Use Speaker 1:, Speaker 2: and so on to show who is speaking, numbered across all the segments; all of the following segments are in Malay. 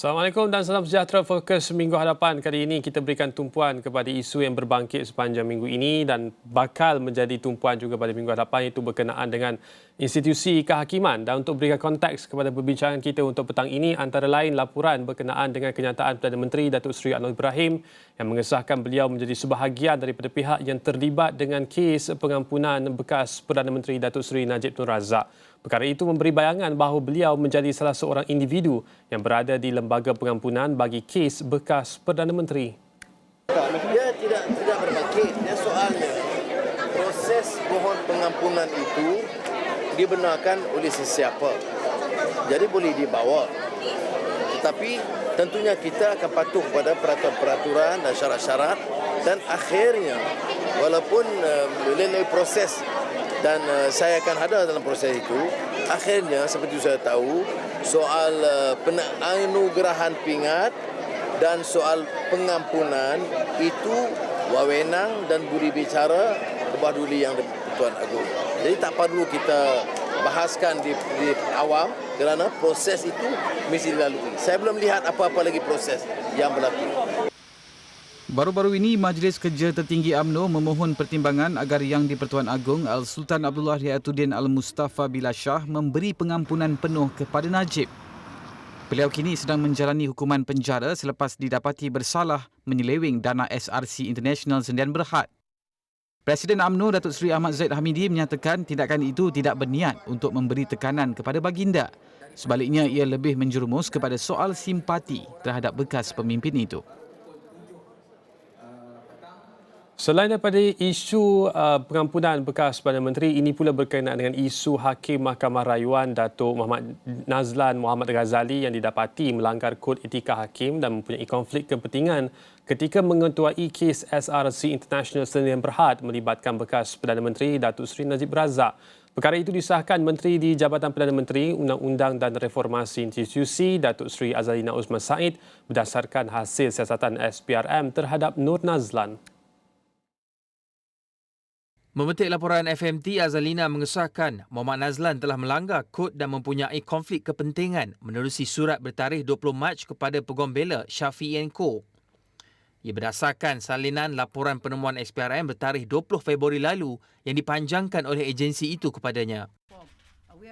Speaker 1: Assalamualaikum dan salam sejahtera. Fokus minggu hadapan kali ini kita berikan tumpuan kepada isu yang berbangkit sepanjang minggu ini dan bakal menjadi tumpuan juga pada minggu hadapan, iaitu berkenaan dengan institusi kehakiman. Dan untuk berikan konteks kepada perbincangan kita untuk petang ini, antara lain laporan berkenaan dengan kenyataan Perdana Menteri Datuk Seri Anwar Ibrahim yang mengesahkan beliau menjadi sebahagian daripada pihak yang terlibat dengan kes pengampunan bekas Perdana Menteri Datuk Seri Najib Tun Razak. Perkara itu memberi bayangan bahawa beliau menjadi salah seorang individu yang berada di lembaga pengampunan bagi kes bekas Perdana Menteri.
Speaker 2: Dia tidak berbangkit. Dia soalnya proses mohon pengampunan itu dibenarkan oleh sesiapa. Jadi boleh dibawa. Tetapi tentunya kita akan patuh pada peraturan-peraturan dan syarat-syarat, dan akhirnya walaupun melalui proses dan saya akan ada dalam proses itu, akhirnya seperti saya tahu soal penganugerahan pingat dan soal pengampunan itu wewenang dan budi bicara Lebah Duli Yang di-Pertuan Agong. Jadi tak perlu kita bahaskan di awam kerana proses itu mesti dilalui. Saya belum lihat apa-apa lagi proses yang berlaku.
Speaker 3: Baru-baru ini, Majlis Kerja Tertinggi UMNO memohon pertimbangan agar Yang di-Pertuan Agong Al-Sultan Abdullah Riayatuddin Al-Mustafa Billah Shah memberi pengampunan penuh kepada Najib. Beliau kini sedang menjalani hukuman penjara selepas didapati bersalah menyeleweng dana SRC International Sendian Berhad. Presiden UMNO Datuk Seri Ahmad Zaid Hamidi menyatakan tindakan itu tidak berniat untuk memberi tekanan kepada baginda. Sebaliknya, ia lebih menjerumus kepada soal simpati terhadap bekas pemimpin itu.
Speaker 1: Selain daripada isu pengampunan bekas Perdana Menteri, ini pula berkenaan dengan isu Hakim Mahkamah Rayuan Datuk Muhammad Nazlan Muhammad Ghazali yang didapati melanggar Kod Etika Hakim dan mempunyai konflik kepentingan ketika mengetuai kes SRC International Sendian Berhad melibatkan bekas Perdana Menteri Datuk Seri Najib Razak. Perkara itu disahkan Menteri di Jabatan Perdana Menteri, Undang-Undang dan Reformasi Institusi Datuk Seri Azalina Osman Said berdasarkan hasil siasatan SPRM terhadap Nur Nazlan.
Speaker 4: Memetik laporan FMT, Azalina mengesahkan Muhammad Nazlan telah melanggar kod dan mempunyai konflik kepentingan menerusi surat bertarikh 20 Mac kepada Peguam Bela Syafiee & Co. Ia berdasarkan salinan laporan penemuan SPRM bertarikh 20 Februari lalu yang dipanjangkan oleh agensi itu kepadanya.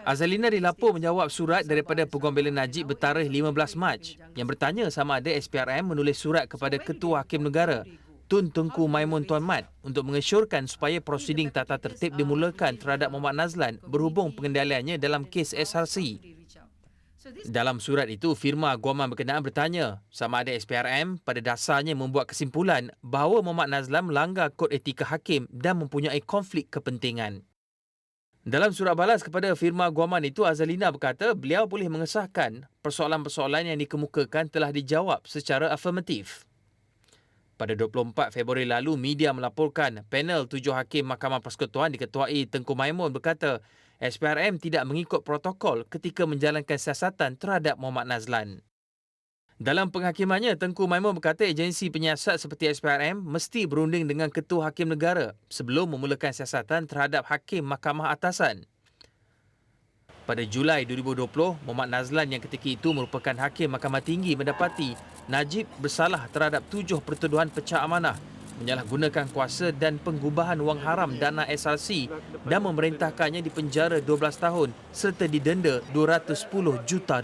Speaker 4: Azalina dilapor menjawab surat daripada Peguam Bela Najib bertarikh 15 Mac yang bertanya sama ada SPRM menulis surat kepada Ketua Hakim Negara Tun Tengku Maimun Tuan Mat untuk mengesyorkan supaya prosiding tata tertib dimulakan terhadap Muhammad Nazlan berhubung pengendaliannya dalam kes SRC. Dalam surat itu, firma guaman berkenaan bertanya sama ada SPRM pada dasarnya membuat kesimpulan bahawa Muhammad Nazlan melanggar Kod Etika Hakim dan mempunyai konflik kepentingan. Dalam surat balas kepada firma guaman itu, Azalina berkata beliau boleh mengesahkan persoalan-persoalan yang dikemukakan telah dijawab secara afirmatif. Pada 24 Februari lalu, media melaporkan panel 7 Hakim Mahkamah Persekutuan diketuai Tengku Maimun berkata SPRM tidak mengikut protokol ketika menjalankan siasatan terhadap Muhammad Nazlan. Dalam penghakimannya, Tengku Maimun berkata agensi penyiasat seperti SPRM mesti berunding dengan Ketua Hakim Negara sebelum memulakan siasatan terhadap Hakim Mahkamah Atasan. Pada Julai 2020, Muhammad Nazlan yang ketika itu merupakan Hakim Mahkamah Tinggi mendapati Najib bersalah terhadap 7 pertuduhan pecah amanah, menyalahgunakan kuasa dan penggubahan wang haram dana SRC dan memerintahkannya dipenjara 12 tahun serta didenda RM210 juta.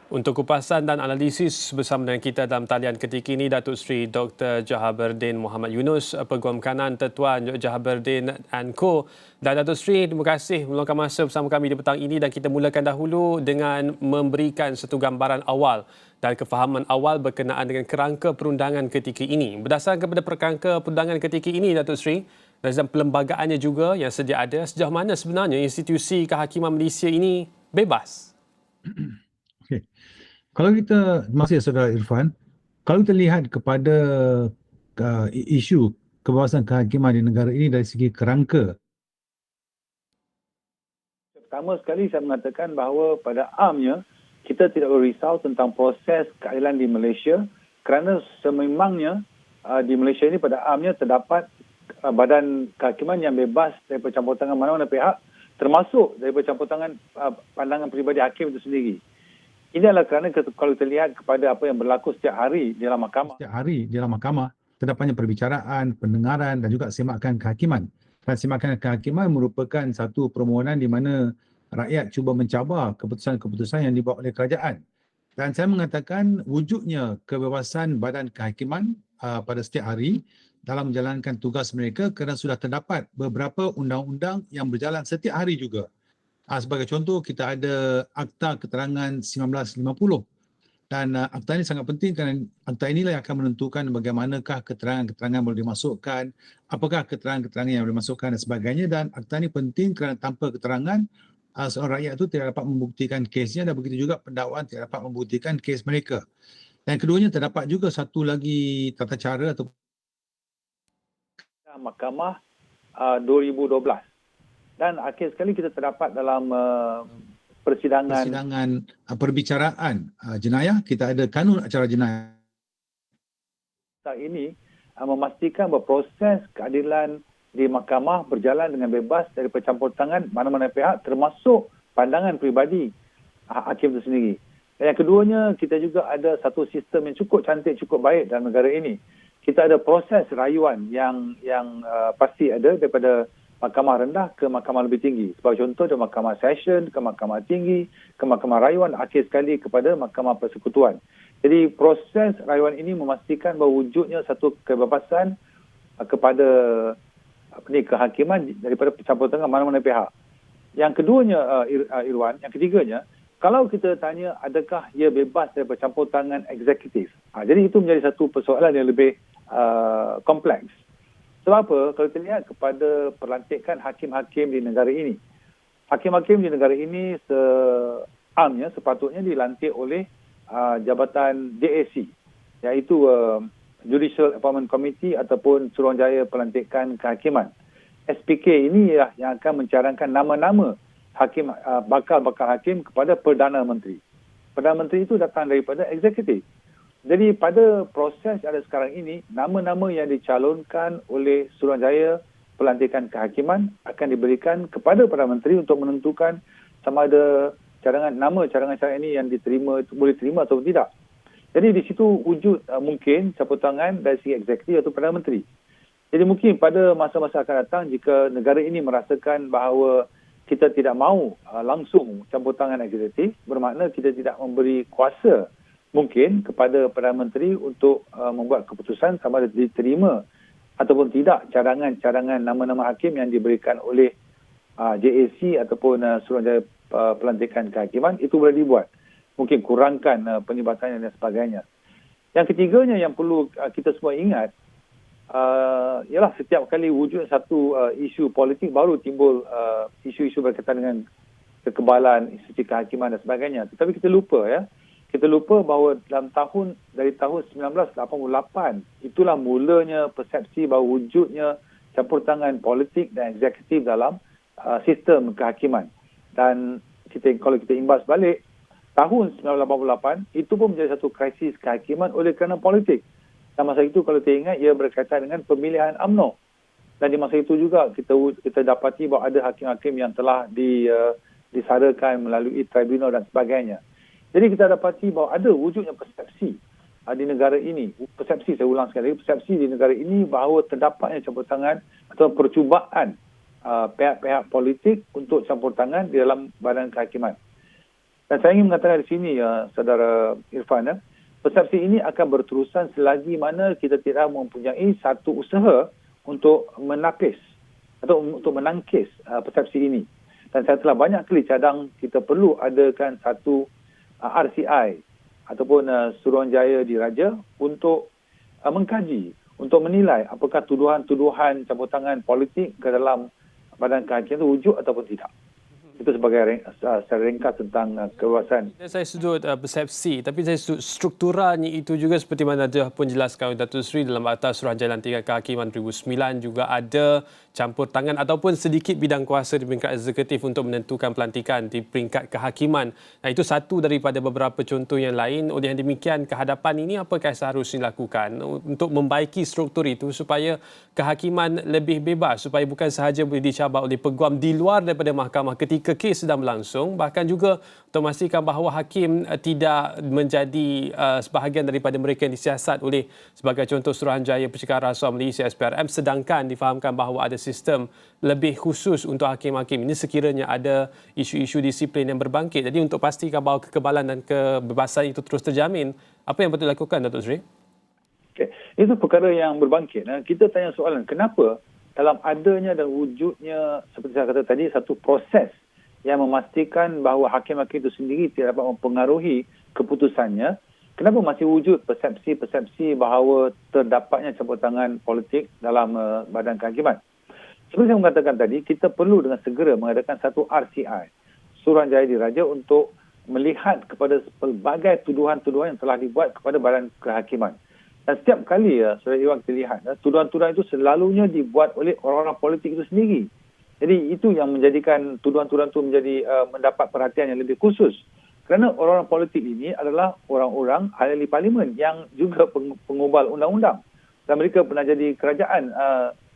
Speaker 1: Untuk kupasan dan analisis bersama dengan kita dalam talian ketika ini, Datuk Seri Dr. Jahaberdin Muhammad Yunus, Peguam Kanan Tertuan Jahaberdin & Co. Dan Datuk Seri, terima kasih meluangkan masa bersama kami di petang ini, dan kita mulakan dahulu dengan memberikan satu gambaran awal dan kefahaman awal berkenaan dengan kerangka perundangan ketika ini. Berdasarkan kepada kerangka perundangan ketika ini, Datuk Seri, dan perlembagaannya juga yang sedia ada, sejauh mana sebenarnya institusi kehakiman Malaysia ini bebas?
Speaker 5: Okay. Kalau kita, masih Saudara Irfan, kalau kita lihat kepada isu kebebasan kehakiman di negara ini dari segi kerangka.
Speaker 6: Pertama sekali saya mengatakan bahawa pada amnya kita tidak berisau tentang proses keadilan di Malaysia kerana sememangnya di Malaysia ini pada amnya terdapat badan kehakiman yang bebas daripada campur tangan mana-mana pihak termasuk daripada campur tangan pandangan peribadi hakim itu sendiri. Ini adalah kerana kalau kita lihat kepada apa yang berlaku setiap hari di dalam mahkamah.
Speaker 5: Setiap hari di dalam mahkamah, terdapatnya perbicaraan, pendengaran dan juga semakan kehakiman. Dan semakan kehakiman merupakan satu permohonan di mana rakyat cuba mencabar keputusan-keputusan yang dibuat oleh kerajaan. Dan saya mengatakan wujudnya kebebasan badan kehakiman pada setiap hari dalam menjalankan tugas mereka kerana sudah terdapat beberapa undang-undang yang berjalan setiap hari juga. Sebagai contoh, kita ada Akta Keterangan 1950 dan akta ini sangat penting kerana akta inilah yang akan menentukan bagaimanakah keterangan-keterangan boleh dimasukkan, apakah keterangan-keterangan yang boleh dimasukkan dan sebagainya, dan akta ini penting kerana tanpa keterangan seorang rakyat itu tidak dapat membuktikan kesnya dan begitu juga pendakwaan tidak dapat membuktikan kes mereka. Dan keduanya terdapat juga satu lagi tata cara atau
Speaker 6: Mahkamah 2012. Dan akhir sekali kita terdapat dalam persidangan
Speaker 5: perbicaraan jenayah, kita ada kanun acara jenayah.
Speaker 6: Ini memastikan bahawa proses keadilan di mahkamah berjalan dengan bebas daripada campur tangan mana-mana pihak termasuk pandangan peribadi hakim itu sendiri. Dan yang keduanya, kita juga ada satu sistem yang cukup cantik, cukup baik dalam negara ini. Kita ada proses rayuan yang pasti ada daripada mahkamah rendah ke mahkamah lebih tinggi. Sebagai contoh, dari mahkamah session ke mahkamah tinggi, ke mahkamah rayuan, akhir sekali kepada mahkamah persekutuan. Jadi proses rayuan ini memastikan bahawa wujudnya satu kebebasan kepada kehakiman daripada campur tangan mana-mana pihak. Yang keduanya, Irwan, yang ketiganya, kalau kita tanya adakah ia bebas daripada campur tangan eksekutif. Jadi itu menjadi satu persoalan yang lebih kompleks. Sebab apa? Kalau kita lihat kepada pelantikan hakim-hakim di negara ini. Hakim-hakim di negara ini seamnya sepatutnya dilantik oleh Jabatan JAC, iaitu Judicial Appointment Committee ataupun Suruhanjaya Pelantikan Kehakiman. SPK ini yang akan mencadangkan nama-nama hakim, bakal-bakal hakim kepada Perdana Menteri. Perdana Menteri itu datang daripada eksekutif. Jadi pada proses yang ada sekarang ini, nama-nama yang dicalonkan oleh Suruhanjaya Pelantikan Kehakiman akan diberikan kepada Perdana Menteri untuk menentukan sama ada cadangan ini yang diterima, boleh terima atau tidak. Jadi di situ wujud mungkin campur tangan dari segi eksekutif atau Perdana Menteri. Jadi mungkin pada masa-masa akan datang, jika negara ini merasakan bahawa kita tidak mahu langsung campur tangan eksekutif, bermakna kita tidak memberi kuasa mungkin kepada Perdana Menteri untuk membuat keputusan sama ada diterima ataupun tidak cadangan nama-nama hakim yang diberikan oleh JAC ataupun Suruhanjaya Pelantikan Kehakiman, itu boleh dibuat. Mungkin kurangkan penlibatannya dan sebagainya. Yang ketiganya yang perlu kita semua ingat, ialah setiap kali wujud satu isu politik baru timbul isu-isu berkaitan dengan kekebalan institusi kehakiman dan sebagainya. Tetapi kita lupa bahawa dari tahun 1988 itulah mulanya persepsi bahawa wujudnya campur tangan politik dan eksekutif dalam sistem kehakiman. Dan kalau kita imbas balik, tahun 1988 itu pun menjadi satu krisis kehakiman oleh kerana politik. Dan masa itu kalau kita ingat, ia berkaitan dengan pemilihan UMNO. Dan di masa itu juga kita dapati bahawa ada hakim-hakim yang telah disarakan melalui tribunal dan sebagainya. Jadi kita dapati bahawa ada wujudnya persepsi di negara ini. Persepsi, saya ulang sekali, persepsi di negara ini bahawa terdapatnya campur tangan atau percubaan pihak-pihak politik untuk campur tangan di dalam badan kehakiman. Dan saya ingin mengatakan di sini, Saudara Irfan, persepsi ini akan berterusan selagi mana kita tidak mempunyai satu usaha untuk menapis atau untuk menangkis persepsi ini. Dan saya telah banyak kali cadang kita perlu adakan satu RCI ataupun Suruhanjaya Diraja untuk mengkaji, untuk menilai apakah tuduhan-tuduhan campur tangan politik ke dalam badan kehakiman itu wujud ataupun tidak. Itu sebagai secara ringkas tentang kebebasan.
Speaker 1: Saya sudut persepsi, tapi saya sudut strukturalnya itu juga seperti mana telah pun jelaskan Datuk Seri dalam Akta Suruhanjaya Pelantikan Kehakiman 2009 juga ada campur tangan ataupun sedikit bidang kuasa di peringkat eksekutif untuk menentukan pelantikan di peringkat kehakiman. Nah, itu satu daripada beberapa contoh yang lain. Oleh yang demikian, kehadapan ini apakah seharusnya dilakukan untuk membaiki struktur itu supaya kehakiman lebih bebas, supaya bukan sahaja boleh dicabar oleh peguam di luar daripada mahkamah ketika kes sedang berlangsung, bahkan juga untuk memastikan bahawa hakim tidak menjadi sebahagian daripada mereka yang disiasat oleh, sebagai contoh, Suruhanjaya Percikaran Rasuah Malaysia SPRM, sedangkan difahamkan bahawa ada sistem lebih khusus untuk hakim-hakim ini sekiranya ada isu-isu disiplin yang berbangkit. Jadi untuk pastikan bahawa kekebalan dan kebebasan itu terus terjamin, apa yang betul dilakukan, Datuk Seri?
Speaker 6: Okay. Itu perkara yang berbangkit. Kita tanya soalan, kenapa dalam adanya dan wujudnya, seperti saya kata tadi, satu proses yang memastikan bahawa hakim-hakim itu sendiri tidak dapat mempengaruhi keputusannya, kenapa masih wujud persepsi-persepsi bahawa terdapatnya campur tangan politik dalam badan kehakiman? Seperti saya mengatakan tadi, kita perlu dengan segera mengadakan satu RCI, Suruhanjaya Diraja, untuk melihat kepada pelbagai tuduhan-tuduhan yang telah dibuat kepada badan kehakiman. Dan setiap kali Saudara Iwan kita lihat, tuduhan-tuduhan itu selalunya dibuat oleh orang-orang politik itu sendiri. Jadi itu yang menjadikan tuduhan-tuduhan itu menjadi mendapat perhatian yang lebih khusus. Kerana orang-orang politik ini adalah orang-orang ahli parlimen yang juga pengubal undang-undang. Dan mereka pernah jadi kerajaan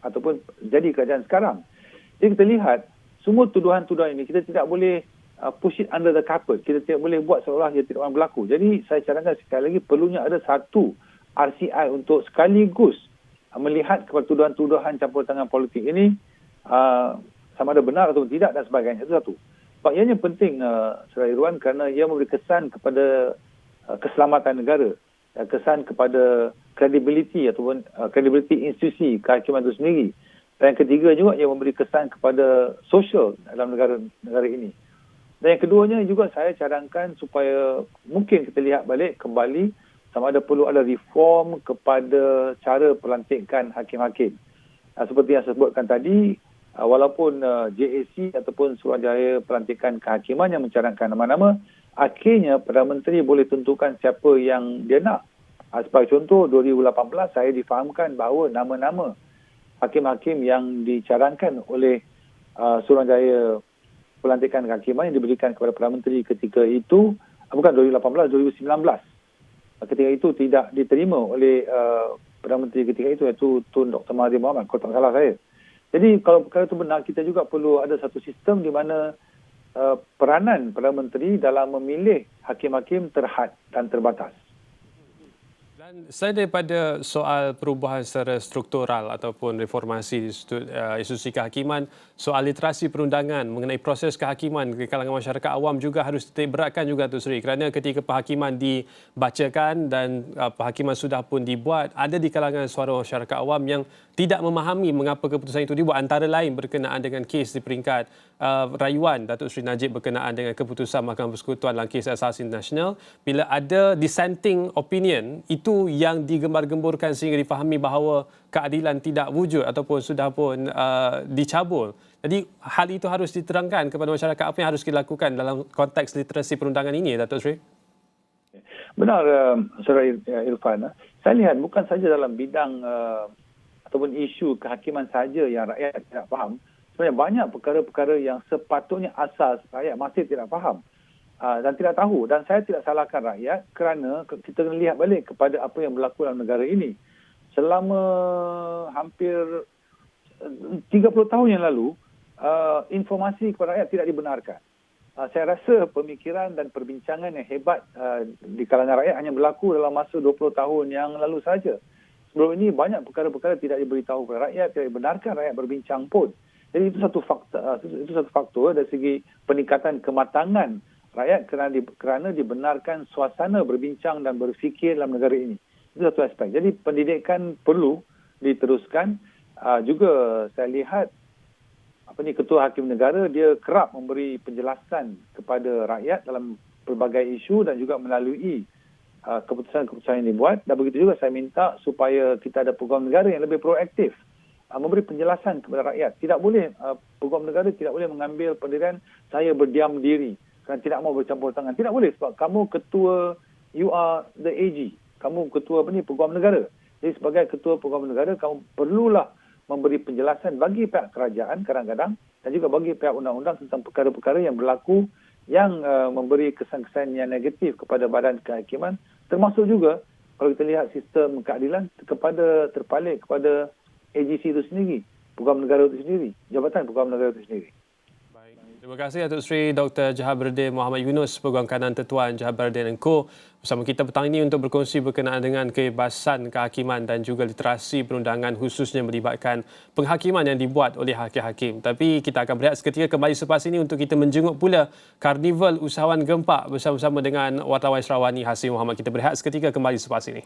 Speaker 6: ataupun jadi kerajaan sekarang. Jadi kita lihat semua tuduhan-tuduhan ini kita tidak boleh push it under the carpet. Kita tidak boleh buat seolah ia tidak pernah berlaku. Jadi saya cadangkan sekali lagi perlunya ada satu RCI untuk sekaligus melihat kepada tuduhan-tuduhan campur tangan politik ini sama ada benar atau tidak dan sebagainya. Itu satu. Sebab ianya penting, Saudara Irwan, kerana ia memberi kesan kepada keselamatan negara, kesan kepada kredibiliti ataupun kredibiliti institusi kehakiman itu sendiri. Dan yang ketiga juga, ia memberi kesan kepada sosial dalam negara ini. Dan yang keduanya juga saya cadangkan supaya mungkin kita lihat balik kembali sama ada perlu ada reform kepada cara pelantikan hakim-hakim. Seperti yang saya sebutkan tadi, walaupun JAC ataupun Suruhanjaya Pelantikan Kehakiman yang mencadangkan nama-nama, akhirnya Perdana Menteri boleh tentukan siapa yang dia nak. Sebagai contoh, 2018 saya difahamkan bahawa nama-nama hakim-hakim yang dicadangkan oleh Suruhanjaya Pelantikan Kehakiman yang diberikan kepada Perdana Menteri ketika itu, bukan 2018, 2019. Ketika itu tidak diterima oleh Perdana Menteri ketika itu, iaitu Tun Dr. Mahathir Mohamad, kalau tak salah saya. Jadi kalau perkara itu benar, kita juga perlu ada satu sistem di mana peranan Perdana Menteri dalam memilih hakim-hakim terhad dan terbatas.
Speaker 1: Dan selain daripada soal perubahan secara struktural ataupun reformasi institusi kehakiman, soal literasi perundangan mengenai proses kehakiman di kalangan masyarakat awam juga harus diberatkan juga, Datuk Seri. Kerana ketika penghakiman dibacakan dan penghakiman sudah pun dibuat, ada di kalangan suara masyarakat awam yang tidak memahami mengapa keputusan itu dibuat, antara lain berkenaan dengan kes di peringkat rayuan Datuk Seri Najib berkenaan dengan keputusan Mahkamah Persekutuan dalam kes asasi nasional. Bila ada dissenting opinion, itu yang digembar-gemburkan sehingga difahami bahawa keadilan tidak wujud ataupun sudah pun dicabul. Jadi hal itu harus diterangkan kepada masyarakat, apa yang harus dilakukan dalam konteks literasi perundangan ini, Datuk Seri?
Speaker 6: Benar, Saudara Irfan. Saya lihat bukan saja dalam bidang ataupun isu kehakiman saja yang rakyat tidak faham. Sebenarnya banyak perkara-perkara yang sepatutnya asas rakyat masih tidak faham dan tidak tahu. Dan saya tidak salahkan rakyat kerana kita lihat balik kepada apa yang berlaku dalam negara ini. Selama hampir 30 tahun yang lalu, informasi kepada rakyat tidak dibenarkan. Saya rasa pemikiran dan perbincangan yang hebat di kalangan rakyat hanya berlaku dalam masa 20 tahun yang lalu saja. Sebelum ini banyak perkara-perkara tidak diberitahu kepada rakyat, tidak dibenarkan rakyat berbincang pun. Jadi itu satu faktor dari segi peningkatan kematangan rakyat kerana dibenarkan suasana berbincang dan berfikir dalam negara ini. Itu satu aspek. Jadi pendidikan perlu diteruskan. Juga saya lihat Ketua Hakim Negara dia kerap memberi penjelasan kepada rakyat dalam pelbagai isu dan juga melalui keputusan-keputusan yang dibuat. Dan begitu juga saya minta supaya kita ada peguam negara yang lebih proaktif memberi penjelasan kepada rakyat. Tidak boleh peguam negara tidak boleh mengambil pendirian saya berdiam diri kerana tidak mau bercampur tangan. Tidak boleh sebab kamu ketua, you are the AG. Kamu ketua peguam negara. Jadi sebagai ketua peguam negara kamu perlulah memberi penjelasan bagi pihak kerajaan kadang-kadang dan juga bagi pihak undang-undang tentang perkara-perkara yang berlaku yang memberi kesan-kesan yang negatif kepada badan kehakiman, termasuk juga kalau kita lihat sistem keadilan terpalit kepada AGC itu sendiri, Pegawai Negara itu sendiri, Jabatan Pegawai Negara itu sendiri.
Speaker 1: Terima kasih Datuk Seri Dr. Jahaberdin Muhammad Yunus, Peguam Kanan Tetuan Jahaberdin & Co. bersama kita petang ini untuk berkongsi berkenaan dengan kebebasan kehakiman dan juga literasi perundangan khususnya melibatkan penghakiman yang dibuat oleh hakim-hakim. Tapi kita akan berehat seketika kembali selepas ini untuk kita menjenguk pula Karnival Usahawan Gempak bersama-sama dengan wartawan Sarawani Hasim Muhammad. Kita berehat seketika kembali selepas ini.